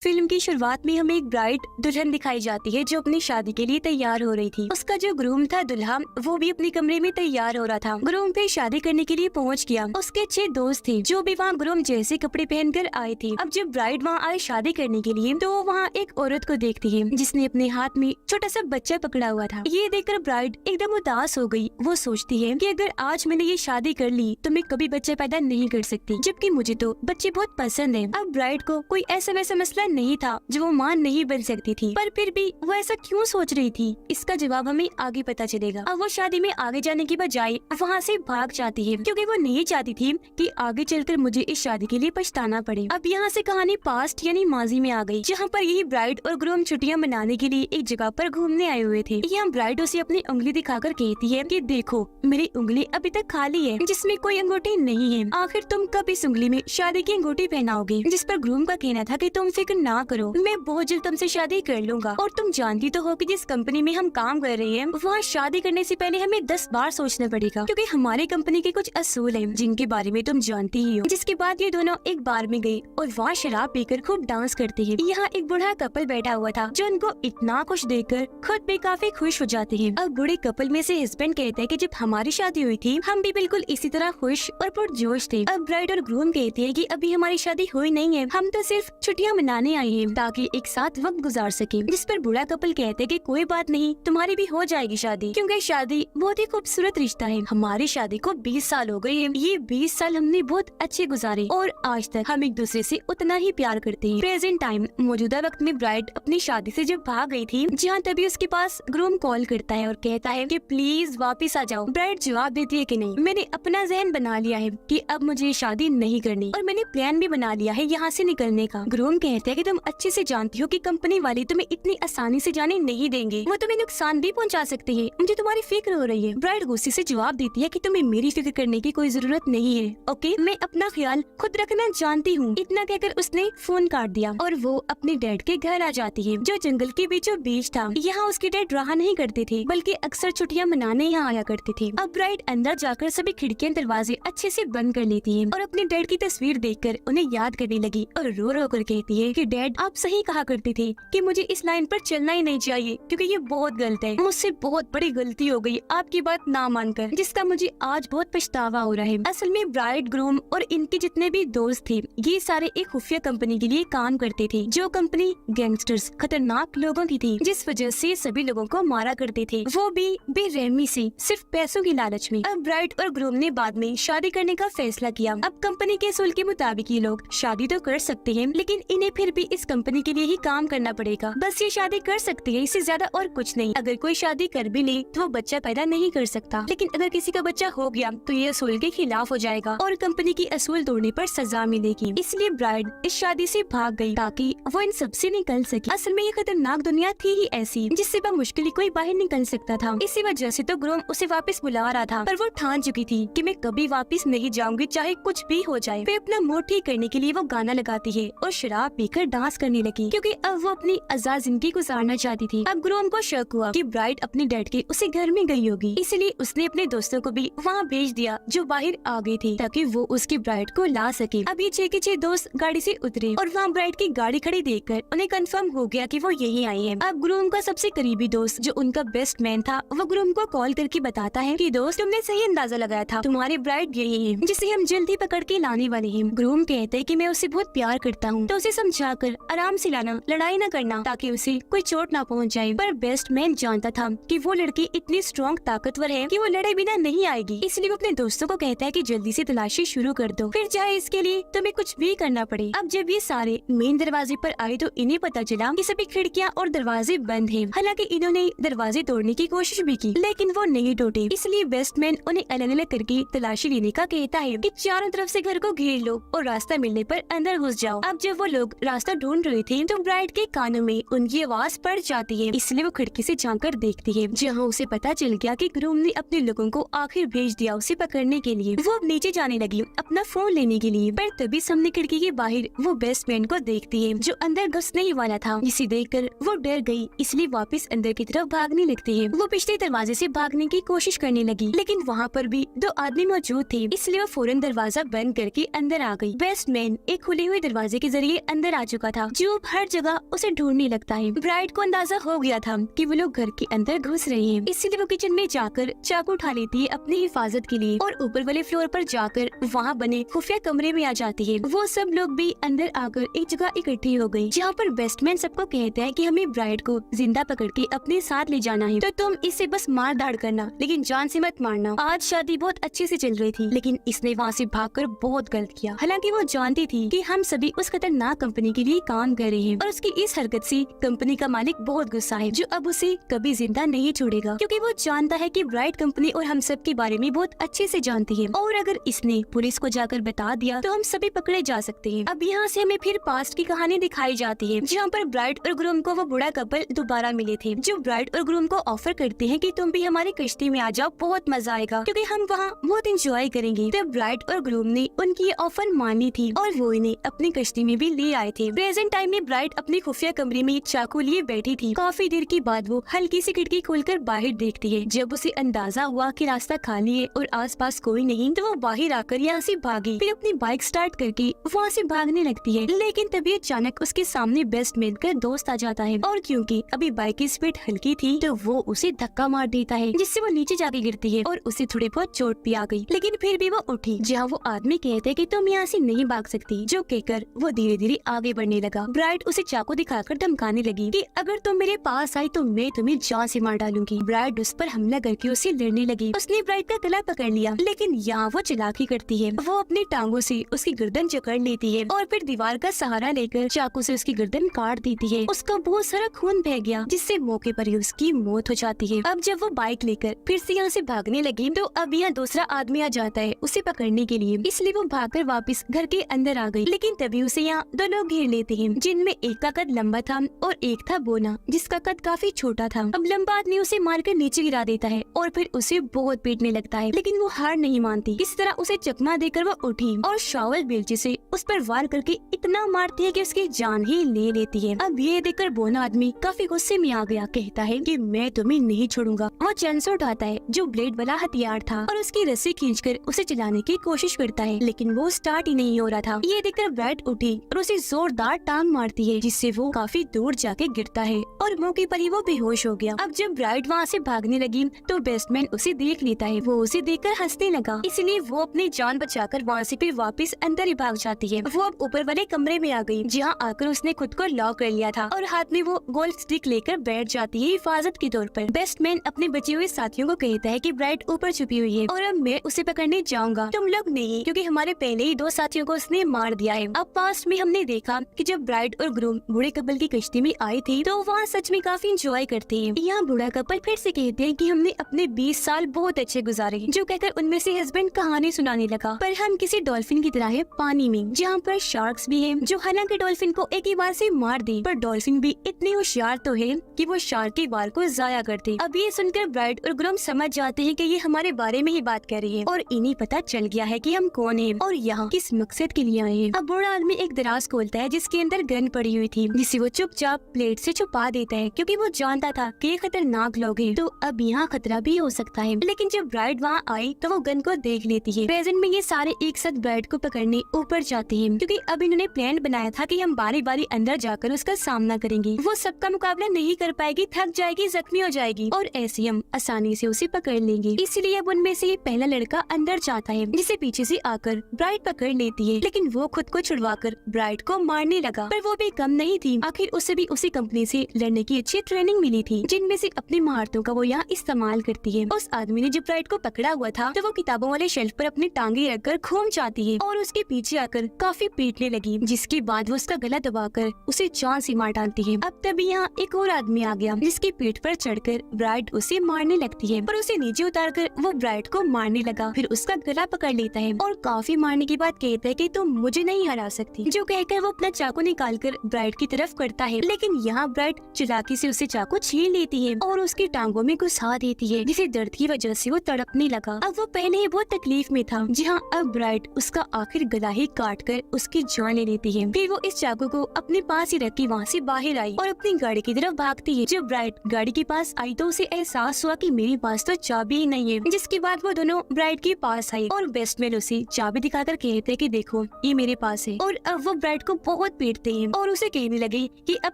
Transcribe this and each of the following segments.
Film की शुरुआत में हमें एक ब्राइड दुल्हन दिखाई जाती है जो अपनी शादी के लिए तैयार हो रही थी। उसका जो ग्रूम था दूल्हा, वो भी अपने कमरे में तैयार हो रहा था। ग्रूम भी शादी करने के लिए पहुंच गया। उसके अच्छे दोस्त थे जो भी वहाँ ग्रूम जैसे कपड़े पहनकर आए थे। अब जब ब्राइड वहाँ आए शादी करने के लिए तो वहाँ एक औरत को देखती है जिसने अपने हाथ में छोटा सा बच्चा पकड़ा हुआ था। ये देखकर ब्राइड एकदम उदास हो गई। वो सोचती है कि अगर आज मैंने ये शादी कर ली तो मैं कभी बच्चा पैदा नहीं कर सकती, जबकि मुझे तो बच्चे बहुत पसंद है। अब ब्राइड को कोई ऐसा वैसा मसला नहीं था जो वो मां नहीं बन सकती थी, पर फिर भी वो ऐसा क्यों सोच रही थी, इसका जवाब हमें आगे पता चलेगा। अब वो शादी में आगे जाने की बजाय वहाँ से भाग जाती है क्योंकि वो नहीं चाहती थी कि आगे चलकर मुझे इस शादी के लिए पछताना पड़े। अब यहाँ से कहानी पास्ट यानी माजी में आ गई, जहाँ पर यही ब्राइड और ग्रूम छुट्टियाँ मनाने के लिए एक जगह पर घूमने आए हुए थे। यहाँ ब्राइड उसे अपनी उंगली दिखाकर कहती है कि देखो मेरी उंगली अभी तक खाली है जिसमें कोई अंगूठी नहीं है। आखिर तुम कब इस उंगली में शादी की अंगूठी पहनाओगे? जिस पर ग्रूम का कहना था कि तुम फिक्र ना करो, मैं बहुत जल्द तुमसे शादी कर लूंगा। और तुम जानती तो हो कि जिस कंपनी में हम काम कर रहे हैं वहाँ शादी करने से पहले हमें 10 बार सोचना पड़ेगा, क्योंकि हमारी कंपनी के कुछ असूल हैं जिनके बारे में तुम जानती ही हो। जिसके बाद ये दोनों एक बार में गए और वहाँ शराब पीकर खूब डांस करते हैं। यहाँ एक बूढ़ा कपल बैठा हुआ था जो उनको इतना कुछ देखकर खुद भी काफी खुश हो जाते हैं। अब बूढ़े कपल में से हस्बैंड कहते हैं कि जब हमारी शादी हुई थी हम भी बिल्कुल इसी तरह खुश और पुरजोश थे। अब ब्राइड और ग्रूम कहते हैं कि अभी हमारी शादी हुई नहीं है, हम तो सिर्फ छुट्टियां मनाने आए हैं ताकि एक साथ वक्त गुजार सके। जिस पर बूढ़ा कपल कहते हैं कि कोई बात नहीं, तुम्हारी भी हो जाएगी शादी, क्योंकि शादी बहुत ही खूबसूरत रिश्ता है। हमारी शादी को 20 साल हो गए हैं। ये 20 साल हमने बहुत अच्छे गुजारे और आज तक हम एक दूसरे से उतना ही प्यार करते हैं। प्रेजेंट टाइम मौजूदा वक्त में ब्राइड अपनी शादी से जब भाग गई थी, जहाँ तभी उसके पास ग्रूम कॉल करता है और कहता है कि प्लीज वापस आ जाओ। ब्राइड जवाब देती है कि नहीं, मैंने अपना जहन बना लिया है कि अब मुझे शादी नहीं करनी और मैंने प्लान भी बना लिया है यहाँ से निकलने का। ग्रूम कहते हैं कि तुम अच्छे से जानती हो कि कंपनी वाले तुम्हें इतनी आसानी से जाने नहीं देंगे, वो तुम्हें नुकसान भी पहुँचा सकते हैं। मुझे तुम्हारी फिक्र हो रही है। ब्राइड गुस्से से जवाब देती है कि तुम्हें मेरी फिक्र करने की कोई जरूरत नहीं है। ओके, मैं अपना ख्याल खुद रखना जानती हूँ। इतना कहकर उसने फोन काट दिया और वो अपने डैड के घर आ जाती है जो जंगल के बीचों बीच था। यहाँ उसके डैड रहा नहीं करते थे बल्कि अक्सर छुट्टियाँ मनाने यहाँ आया करते थे। अब ब्राइड अंदर जाकर सभी खिड़कियाँ दरवाजे अच्छे से बंद कर लेती है और अपने डैड की तस्वीर देखकर उन्हें याद करने लगी और रो रो कर कहती है कि डैड आप सही कहा करते थे कि मुझे इस लाइन पर चलना ही नहीं चाहिए क्योंकि ये बहुत गलत है। मुझसे बहुत बड़ी गलती हो गई आपकी बात ना मानकर, जिसका मुझे आज बहुत पछतावा हो रहा है। असल में ब्राइड, ग्रूम और इनके जितने भी दोस्त थे ये सारे एक खुफिया कंपनी के लिए काम करते थे, जो कंपनी गैंगस्टर्स, खतरनाक लोगों की थी, जिस वजह से सभी लोगों को मारा करते थे, वो भी बेरहमी से, सिर्फ पैसों की लालच में। अब ब्राइड और ग्रूम ने बाद में शादी करने का फैसला किया। अब कंपनी के असूल के मुताबिक ये लोग शादी तो कर सकते हैं, लेकिन इन्हें फिर भी इस कंपनी के लिए ही काम करना पड़ेगा। बस ये शादी कर सकते हैं, इससे ज्यादा और कुछ नहीं। अगर कोई शादी कर भी ले तो वो बच्चा पैदा नहीं कर सकता, लेकिन अगर किसी का बच्चा हो गया तो ये असूल के खिलाफ हो जाएगा और कंपनी की असूल तोड़ने पर सजा मिलेगी। इसलिए ब्राइड इस शादी से भाग गई ताकि वो इन सबसे निकल सके। असल में ये खतरनाक दुनिया थी ही ऐसी जिससे मुश्किल कोई बाहर निकल सकता था। इसी वजह से तो ग्रूम उसे वापस बुला रहा था, पर वो ठान चुकी थी कि मैं कभी वापस नहीं जाऊंगी चाहे कुछ भी हो जाए। फिर अपना मूड ठीक करने के लिए वो गाना लगाती है और शराब पीकर डांस करने लगी क्योंकि अब वो अपनी आजाद जिंदगी गुजारना चाहती थी। अब ग्रूम को शक हुआ कि ब्राइड अपने डैड के उसे घर में गई होगी, इसलिए उसने अपने दोस्तों को भी वहाँ भेज दिया जो बाहर आ गए थे ताकि वो उसकी ब्राइड को ला सके। अब ये 6 के 6 दोस्त गाड़ी से उतरे और वहाँ ब्राइड की गाड़ी खड़ी देखकर उन्हें कंफर्म हो गया कि वो यही आई है। अब ग्रूम का सबसे करीबी दोस्त जो उनका बेस्ट मैन था वो ग्रूम को कॉल करके बताता है कि दोस्त तुमने सही अंदाजा लगाया था, तुम्हारी ब्राइड यही है जिसे हम जल्दी पकड़ के लाने वाले हैं। ग्रूम कहते हैं कि मैं उसे बहुत प्यार करता हूँ तो उसे समझाकर आराम से लाना, लड़ाई न करना ताकि उसे कोई चोट ना पहुँच जाए। पर बेस्ट मैन जानता था कि वो लड़की इतनी स्ट्रॉन्ग ताकतवर है कि वो लड़े बिना नहीं आएगी, इसलिए वो अपने दोस्तों को कहता है कि जल्दी से तलाशी शुरू कर दो, फिर चाहे इसके लिए तुम्हें कुछ भी करना पड़े। अब जब ये सारे मेन दरवाजे पर आए तो इन्हें पता चला कि सभी खिड़कियाँ और दरवाजे बंद हैं। हालांकि इन्होंने दरवाजे तोड़ने की कोशिश भी की लेकिन वो नहीं टूटे, इसलिए बेस्टमैन उन्हें अलग अलग करके तलाशी लेने का कहता है कि चारों तरफ से घर को घेर लो और रास्ता मिलने पर अंदर घुस जाओ। अब जब वो लोग रास्ता ढूंढ रहे थे तो ब्राइड के कानों में उनकी आवाज पड़ जाती है, इसलिए वो खिड़की से झांककर देखती है, जहाँ उसे पता चल गया कि ग्रूम ने अपने लोगों को आखिर भेज दिया उसे पकड़ने के लिए। वो अब नीचे जाने लगी अपना फोन लेने के लिए, पर तभी सामने खिड़की के बाहर वो बेस्टमैन को देखती है जो अंदर घुसने ही वाला था, जिसे देखकर वो डर गई, इसलिए वापस अंदर की तरफ भागने लगती है। वो पिछले दरवाजे से भागने की कोशिश करने लगी लेकिन वहाँ पर भी 2 आदमी मौजूद थे, इसलिए वो फौरन दरवाजा बंद करके अंदर आ गई। बेस्टमैन एक खुले हुए दरवाजे के जरिए अंदर आ चुका था जो हर जगह उसे ढूंढने लगता है। ब्राइट को अंदाजा हो गया था कि वो लोग घर के अंदर घुस रहे हैं, इसलिए वो किचन में जाकर चाकू उठा लेती है अपनी हिफाजत के लिए और ऊपर वाले फ्लोर पर जाकर वहाँ बने खुफिया कमरे में आ जाती है। वो सब लोग भी अंदर आकर एक जगह इकट्ठी हो गई, जहाँ पर बेस्टमैन सबको कहता है कि हमें ब्राइट को जिंदा पकड़ के अपने साथ ले जाना है, तो तुम इसे बस मार दाड़ करना, लेकिन जान से मत मारना। आज शादी बहुत अच्छे से चल रही थी, लेकिन इसने वहाँ से भागकर बहुत गलत किया। हालांकि वो जानती थी कि हम सभी उस खतरनाक कंपनी के लिए काम कर रहे हैं और उसकी इस हरकत से कंपनी का मालिक बहुत गुस्सा है, जो अब उसे कभी जिंदा नहीं छोड़ेगा, क्योंकि वो जानता है कि ब्राइट कंपनी और हम सब के बारे में बहुत अच्छे से जानती है और अगर इसने पुलिस को जाकर बता दिया तो हम सभी पकड़े जा सकते हैं। अब यहाँ से हमें फिर पास्ट की कहानी दिखाई जाती है, जहाँ पर ब्राइट और ग्रूम को वो बूढ़ा कपल दोबारा मिले थे, जो ब्राइट और ग्रूम को ऑफर करते हैं कि तुम भी हमारी कश्ती में आ जाओ, बहुत मजा आएगा क्योंकि हम वहाँ बहुत एंजॉय करेंगे। तो ब्राइट और ग्रूम ने उनकी ऑफर मानी थी और वो इन्हें अपनी कश्ती में भी ले आए थे। प्रेजेंट टाइम में ब्राइट अपनी खुफिया कमरे में चाकू लिए बैठी थी। काफी देर के बाद वो हल्की सी खिड़की खोलकर बाहर देखती है। जब उसे अंदाजा हुआ कि रास्ता खाली है और आसपास कोई नहीं, तो वो बाहर आकर यहाँ से भागी, फिर अपनी बाइक स्टार्ट करके वहाँ से भागने लगती है। लेकिन तभी अचानक उसके सामने बेस्टमैन का दोस्त आ जाता है और क्योंकि अभी बाइक की स्पीड हल्की थी तो वो उसे धक्का मार देता है, जिससे वो नीचे जाके गिरती है और उसे थोड़ी बहुत चोट भी आ गई। लेकिन फिर भी वो उठी, जहाँ वो आदमी कहते हैं कि तुम यहाँ से नहीं भाग सकती, जो कहकर वो धीरे धीरे आगे बढ़ने लगा। ब्राइट उसे चाकू दिखाकर धमकाने लगी कि अगर तुम मेरे पास आई तो मैं तुम्हें जान से मार डालूंगी। ब्राइट उस पर हमला करके उसे लड़ने लगी। उसने ब्राइट का गला पकड़ लिया, लेकिन यहाँ वो चालाकी करती है। वो अपनी टांगों से उसकी गर्दन जकड़ लेती है और फिर दीवार का सहारा लेकर चाकू से उसकी गर्दन काट देती है। उसका बहुत सारा खून बह गया, जिससे मौके पर ही उसकी मौत हो जाती है। अब जब वो बाइक लेकर फिर से यहाँ से भागने लगी तो अब यहाँ दूसरा आदमी आ जाता है उसे पकड़ने के लिए, इसलिए वो भागकर वापस घर के अंदर आ गई। लेकिन तभी उसे यहाँ दो लोग घेर लेते हैं, जिनमें एक का कद लंबा था और एक था बोना, जिसका कद काफी छोटा था। अब लंबा आदमी उसे मारकर नीचे गिरा देता है और फिर उसे बहुत पीटने लगता है, लेकिन वो हार नहीं मानती। इस तरह उसे चकमा देकर वो उठी और शावल बेलचे से उस पर वार करके इतना मारती है कि उसकी जान ही ले लेती है। अब ये देखकर बोना आदमी काफी गुस्से में आ गया, कहता है कि मैं तुम्हें नहीं छोड़ूंगा। वो चैनसो उठाता है जो ब्लेड वाला हथियार था और उसकी रस्सी खींचकर उसे चलाने की कोशिश करता है, लेकिन वो स्टार्ट ही नहीं हो रहा था। ये देखकर ब्राइट उठी और उसे जोरदार टांग मारती है, जिससे वो काफी दूर जाके गिरता है और मौके पर ही वो बेहोश हो गया। अब जब ब्राइट वहाँ से भागने लगी तो बेस्टमैन उसे देख लेता है। वो उसे देखकर हंसने लगा, इसलिए वो अपनी जान बचाकर वहाँ से फिर वापस अंदर ही भाग जाती है। वो अब ऊपर वाले कमरे में आ गई, जहाँ आकर उसने खुद को लॉक कर लिया था और हाथ में वो गोल्ड स्टिक लेकर बैठ जाती है हिफाजत के तौर पर। बेस्टमैन अपने बचे हुए साथियों को कहता है कि ब्राइट ऊपर छुपी हुई है और अब मैं उसे पकड़ने जाऊंगा, तुम लोग नहीं, क्योंकि हमारे पहले ही दो साथियों को उसने मार दिया है। अब पास्ट में हमने देखा कि जब ब्राइट और ग्रूम बूढ़े कपल की कश्ती में आई थी तो वहाँ सच में काफी इंजॉय करते हैं। यहाँ बूढ़ा कपल फिर से कहते हैं कि हमने अपने 20 साल बहुत अच्छे गुजारे, जो कहकर उनमें से हस्बैंड कहानी सुनाने लगा। पर हम किसी डॉल्फिन की तरह है पानी में, जहाँ पर शार्क्स भी हैं, जो हालांकि डॉल्फिन को एक ही बार से मार दे, पर डॉल्फिन भी इतने होशियार तो है कि वो शार्क के बाल को जाया करते। अब ये सुनकर ब्राइट और ग्रूम समझ जाते हैं कि ये हमारे बारे में ही बात कर रही है और इन्हें पता चल गया है कि हम कौन हैं और यहाँ किस मकसद के लिए आए हैं। अब बूढ़ा आदमी एक दराज खोलता है जिसके अंदर गन पड़ी हुई थी, जिसे वो चुपचाप प्लेट से छुपा देता है, क्योंकि वो जानता था कि ये खतरनाक लोग हैं, तो अब यहाँ खतरा भी हो सकता है। लेकिन जब ब्राइट वहाँ आई तो वो गन को देख लेती है। प्रेजेंट में ये सारे एक साथ ब्राइट को पकड़ने ऊपर जाते हैं, क्योंकि अब इन्होंने प्लान बनाया था कि हम बारी बारी अंदर जाकर उसका सामना करेंगे। वो सबका मुकाबला नहीं कर पाएगी, थक जाएगी, जख्मी हो जाएगी और ऐसे हम आसानी से उसे पकड़ लेंगे। इसलिए अब उनमें से पहला लड़का अंदर जाता है, जिसे पीछे से आकर ब्राइट पकड़ लेती है, लेकिन वो खुद को छुड़वाकर ब्राइट को मारने लगा। पर वो भी कम नहीं थी, आखिर उसे भी उसी कंपनी से लड़ने की अच्छी ट्रेनिंग मिली थी, जिनमें से अपनी महारतों का वो यहाँ इस्तेमाल करती है। उस आदमी ने जब ब्राइट को पकड़ा हुआ था तो वो किताबों वाले शेल्फ पर अपनी टांगे रखकर घूम जाती है और उसके पीछे आकर काफी पीटने लगी, जिसके बाद वो उसका गला दबाकर उसे जान से मार डालती है। अब तभी यहाँ एक और आदमी आ गया, जिसकी पीठ पर चढ़कर ब्राइट उसे मारने लगती है, पर उसे नीचे उतारकर वो ब्राइट को मारने लगा, फिर उसका गला पकड़ लेता है और काफी मारने के बाद कहता है कि तुम मुझे नहीं हरा सकती, जो कहकर वो अपना चाकू निकालकर ब्राइट की तरफ करता है। लेकिन यहाँ ब्राइट चालाकी से उसे चाकू छीन लेती है और उसकी टांगों में घुसा देती है, जिसे दर्द की वजह से वो तड़पने लगा। अब वो पहले ही बहुत तकलीफ में था, जहाँ अब ब्राइट उसका आखिर गला ही काट कर उसकी जान ले लेती है। फिर वो इस चाकू को अपने पास ही रख के वहाँ से बाहर आई और अपनी गाड़ी की तरफ भागती है। जब ब्राइट गाड़ी के पास आई तो उसे एहसास हुआ कि मेरे पास तो चाबी ही नहीं है, जिसके बाद वो दोनों ब्राइट के पास आई और बेस्टमैन उसे चाबी दिखाकर कहते कि देखो ये मेरे पास है। और अब वो ब्राइट को बहुत पीटते हैं और उसे कहने लगे कि अब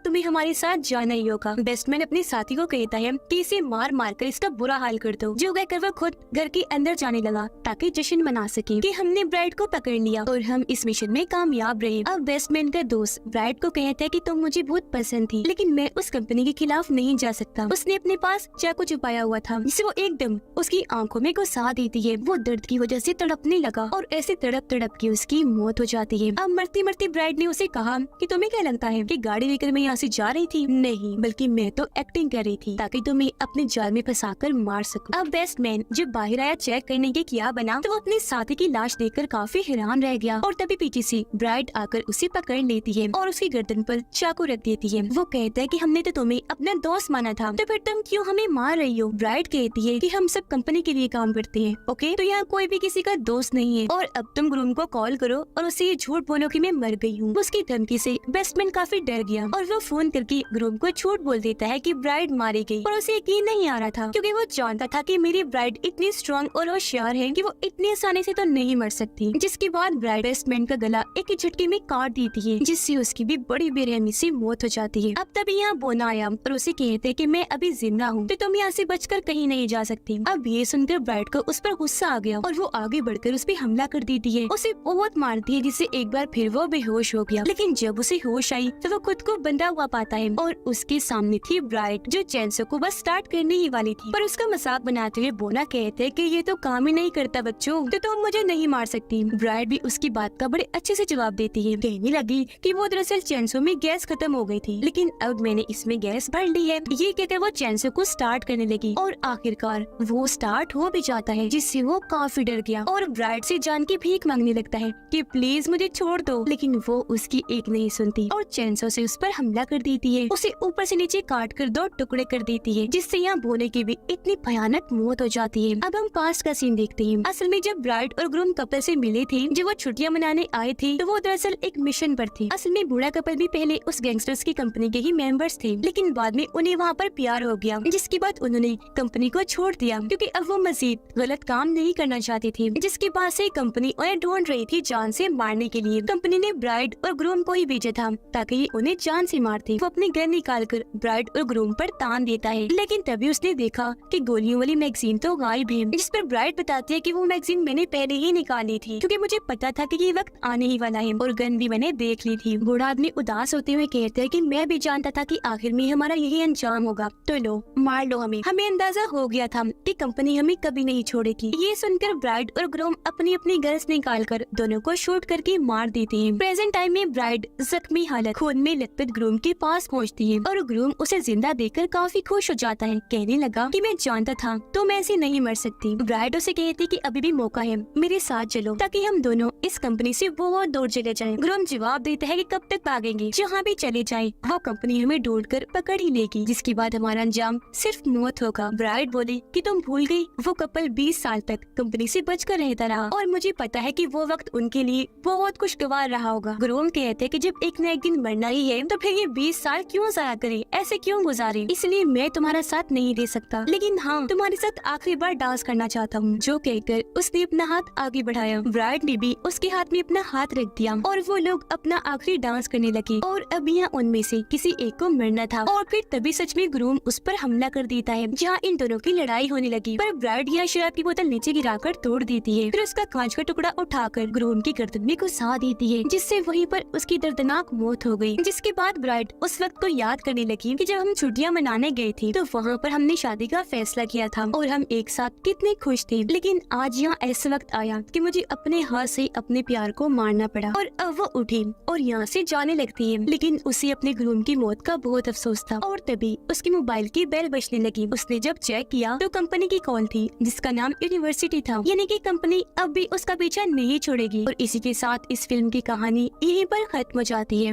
तुम्हें हमारे साथ जाना ही होगा। बेस्टमैन अपने साथी को कहता है कि इसे मार मार कर इसका बुरा हाल कर दो, जो कहकर वो खुद घर के अंदर जाने लगा ताकि जश्न मना सके कि हमने ब्राइड को पकड़ लिया और हम इस मिशन में कामयाब रहे। अब बेस्टमैन का दोस्त ब्राइड को कहता है कि तुम मुझे बहुत पसंद थी, लेकिन मैं उस कंपनी के खिलाफ नहीं जा सकता। उसने अपने पास चाकू छुपाया हुआ था जिसे वो एकदम उसकी आंखों में घुसा देती है। वो दर्द की वजह से तड़पने लगा और ऐसे तड़प तड़प के उसकी मौत हो जाती है। अब मरती मरती ब्राइड ने उसे कहा कि तुम्हें क्या लगता है कि गाड़ी लेकर मैं यहाँ से जा रही थी? नहीं, बल्कि मैं तो एक्टिंग कर रही थी ताकि तुम्हें अपने जाल में फंसाकर मार सकूं। अब बेस्टमैन जब बाहर आया चेक करने के क्या बना, तो वो अपने साथी की लाश देखकर काफी हैरान रह गया और तभी पीछे से ब्राइड आकर उसे पकड़ लेती है और उसकी गर्दन पर चाकू रख देती है। वो कहता है कि हमने तो तुम्हें अपना दोस्त माना था, तो फिर तुम क्यों हमें मार रही हो? ब्राइड कहती है कि हम सब कंपनी के लिए काम करते हैं, ओके? तो यहाँ कोई भी किसी का दोस्त नहीं है और अब तुम ग्रूम को कॉल करो और उसे ये झूठ बोलो कि मैं मर गई हूँ। उसकी धमकी से बेस्टमैन काफी डर गया और वो फोन करके ग्रूम को झूठ बोल देता है कि ब्राइड मारी गई, और उसे यकीन नहीं आ रहा था क्योंकि वो जानता था कि मेरी ब्राइड इतनी स्ट्रॉन्ग और होशियार है कि वो इतनी आसानी से तो नहीं मर सकती। जिसके बाद ब्राइड बेस्टमैन का गला एक ही झटके में काट देती है, जिससे उसकी भी बड़ी बेरहमी से मौत हो जाती है। अब तभी यहाँ बोना आया और उसे कहते हैं कि मैं अभी जिंदा हूँ, तो तुम यहाँ से बचकर कहीं नहीं जा सकती। अब ये सुनकर ब्राइड को उस पर गुस्सा आ गया और वो आगे बढ़कर उस पर हमला कर देती है, उसे बहुत मारती है, जिससे एक बार फिर वो बेहोश हो गया। लेकिन जब उसे होश आई तो वो खुद को बंधा हुआ पाता है और उसके सामने थी ब्राइड, जो चैनसो को बस स्टार्ट करने ही वाली थी। पर उसका मजाक बनाते हुए बोना कहते हैं कि ये तो काम ही नहीं करता बच्चों, तो तुम मुझे नहीं मार सकती। ब्राइड भी उसकी बात का बड़े अच्छे से जवाब देती है, कहने लगी कि वो दरअसल चैनसो में गैस खत्म हो गई थी, लेकिन अब मैंने इसमें गैस भर ली है। ये कहते वो चैनसो को स्टार्ट करने लगी और आखिरकार वो स्टार्ट हो भी जाता है, जिससे वो काफी डर गया और ब्राइड से जान की भीख मांगने लगता है कि प्लीज मुझे छोड़ दो, लेकिन वो उसकी एक नहीं सुनती और चैनसो से उस पर हमला कर देती है, उसे ऊपर से नीचे काट कर 2 टुकड़े कर देती है, जिससे यहाँ बोने की भी इतनी भयानक मौत हो जाती है। अब हम पास्ट का सीन देखते हैं। असल में जब ब्राइड और ग्रूम कपल से मिले थे, जब वो छुट्टियां मनाने आए थे, तो वो दरअसल एक मिशन पर थे। असल में बूढ़ा कपल भी पहले उस गैंगस्टर्स की कंपनी के ही मेंबर्स थे, लेकिन बाद में उन्हें वहाँ पर प्यार हो गया, जिसके बाद उन्होंने कंपनी को छोड़ दिया क्योंकि अब वो मजीद गलत काम नहीं करना चाहती थी। जिसके बाद से कंपनी उन्हें ढूंढ रही थी जान से मारने के लिए। कंपनी ने ब्राइड और ग्रूम को ही भेजा था ताकि ये उन्हें जान से मारते। वो अपने गन निकाल कर ब्राइड और ग्रूम पर तान देता है, लेकिन तभी उसने देखा कि गोलियों वाली मैगजीन तो गायब है, जिस पर ब्राइड बताती है कि वो मैगजीन मैंने पहले ही निकाली थी क्योंकि मुझे पता था कि ये वक्त आने ही वाला है और गन भी मैंने देख ली थी। बूढ़ा आदमी उदास होते हुए कहते हैं कि मैं भी जानता था कि आखिर में हमारा यही अंजाम होगा, तो लो मार लो हमें। हमें अंदाजा हो गया था कि कंपनी हमें कभी नहीं छोड़ेगी। ये सुनकर ब्राइड और ग्रूम अपनी अपनी गन्स निकालकर दोनों को शूट करके मार देते हैं। प्रेजेंट टाइम में ब्राइड जख्मी हालत खून में लथपथ ग्रूम के पास पहुंचती है और ग्रूम उसे जिंदा देखकर काफी खुश हो जाता है, कहने लगा कि मैं जानता था तुम ऐसे नहीं मर सकती। ब्राइड उसे कहती कि अभी भी मौका है, मेरे साथ चलो ताकि हम दोनों इस कंपनी से बहुत दूर चले जाएं। ग्रूम जवाब देता है कि कब तक भागेंगे, जहाँ भी चले जाए वो कंपनी हमें ढूंढ कर पकड़ ही लेगी, जिसके बाद हमारा अंजाम सिर्फ मौत होगा। ब्राइड बोली कि तुम भूल गई वो कपल 20 साल तक कंपनी से बचकर रहता रहा और मुझे पता है कि वो वक्त उनके लिए बहुत खुशगवार रहा होगा। ग्रूम कहते हैं कि जब एक न एक दिन मरना ही है तो फिर ये 20 साल क्यों जाया करे, ऐसे क्यों गुजारे, इसलिए मैं तुम्हारा साथ नहीं दे सकता, लेकिन हाँ तुम्हारे साथ आखिरी बार डांस करना चाहता हूँ। जो कहकर उसने अपना हाथ आगे बढ़ाया। ब्राइड ने भी उसके हाथ में अपना हाथ रख दिया और वो लोग अपना आखिरी डांस करने लगे और अब यहाँ उनमें से किसी एक को मरना था और फिर तभी सच में ग्रूम उस पर हमला कर देता है, जहाँ इन दोनों की लड़ाई होने लगी। पर ब्राइड यहाँ शराब की बोतल नीचे गिराकर तोड़ देती है, फिर उसका कांच का टुकड़ा उठाकर ग्रूम की गर्दन में घुसा देती है, जिससे वहीं पर उसकी दर्दनाक मौत हो गई। जिसके बाद ब्राइड उस वक्त को याद करने लगी कि जब हम छुट्टियां मनाने गए थे तो वहाँ पर हमने शादी का फैसला किया था और हम एक साथ कितने खुश थे, लेकिन आज यहाँ ऐसा वक्त आया कि मुझे अपने हाथ से अपने प्यार को मारना पड़ा। और अब वो उठी और यहाँ से जाने लगती है, लेकिन उसे अपने ग्रूम की मौत का बहुत अफसोस था। और तभी उसके मोबाइल की बेल बजने लगी। उसने जब चेक किया तो कंपनी की कॉल थी जिसका नाम यूनिवर्सिटी था, यानी कि कंपनी अब भी उसका पीछा नहीं छोड़ेगी। और इसी के साथ इस फिल्म की कहानी यहीं पर खत्म हो जाती है।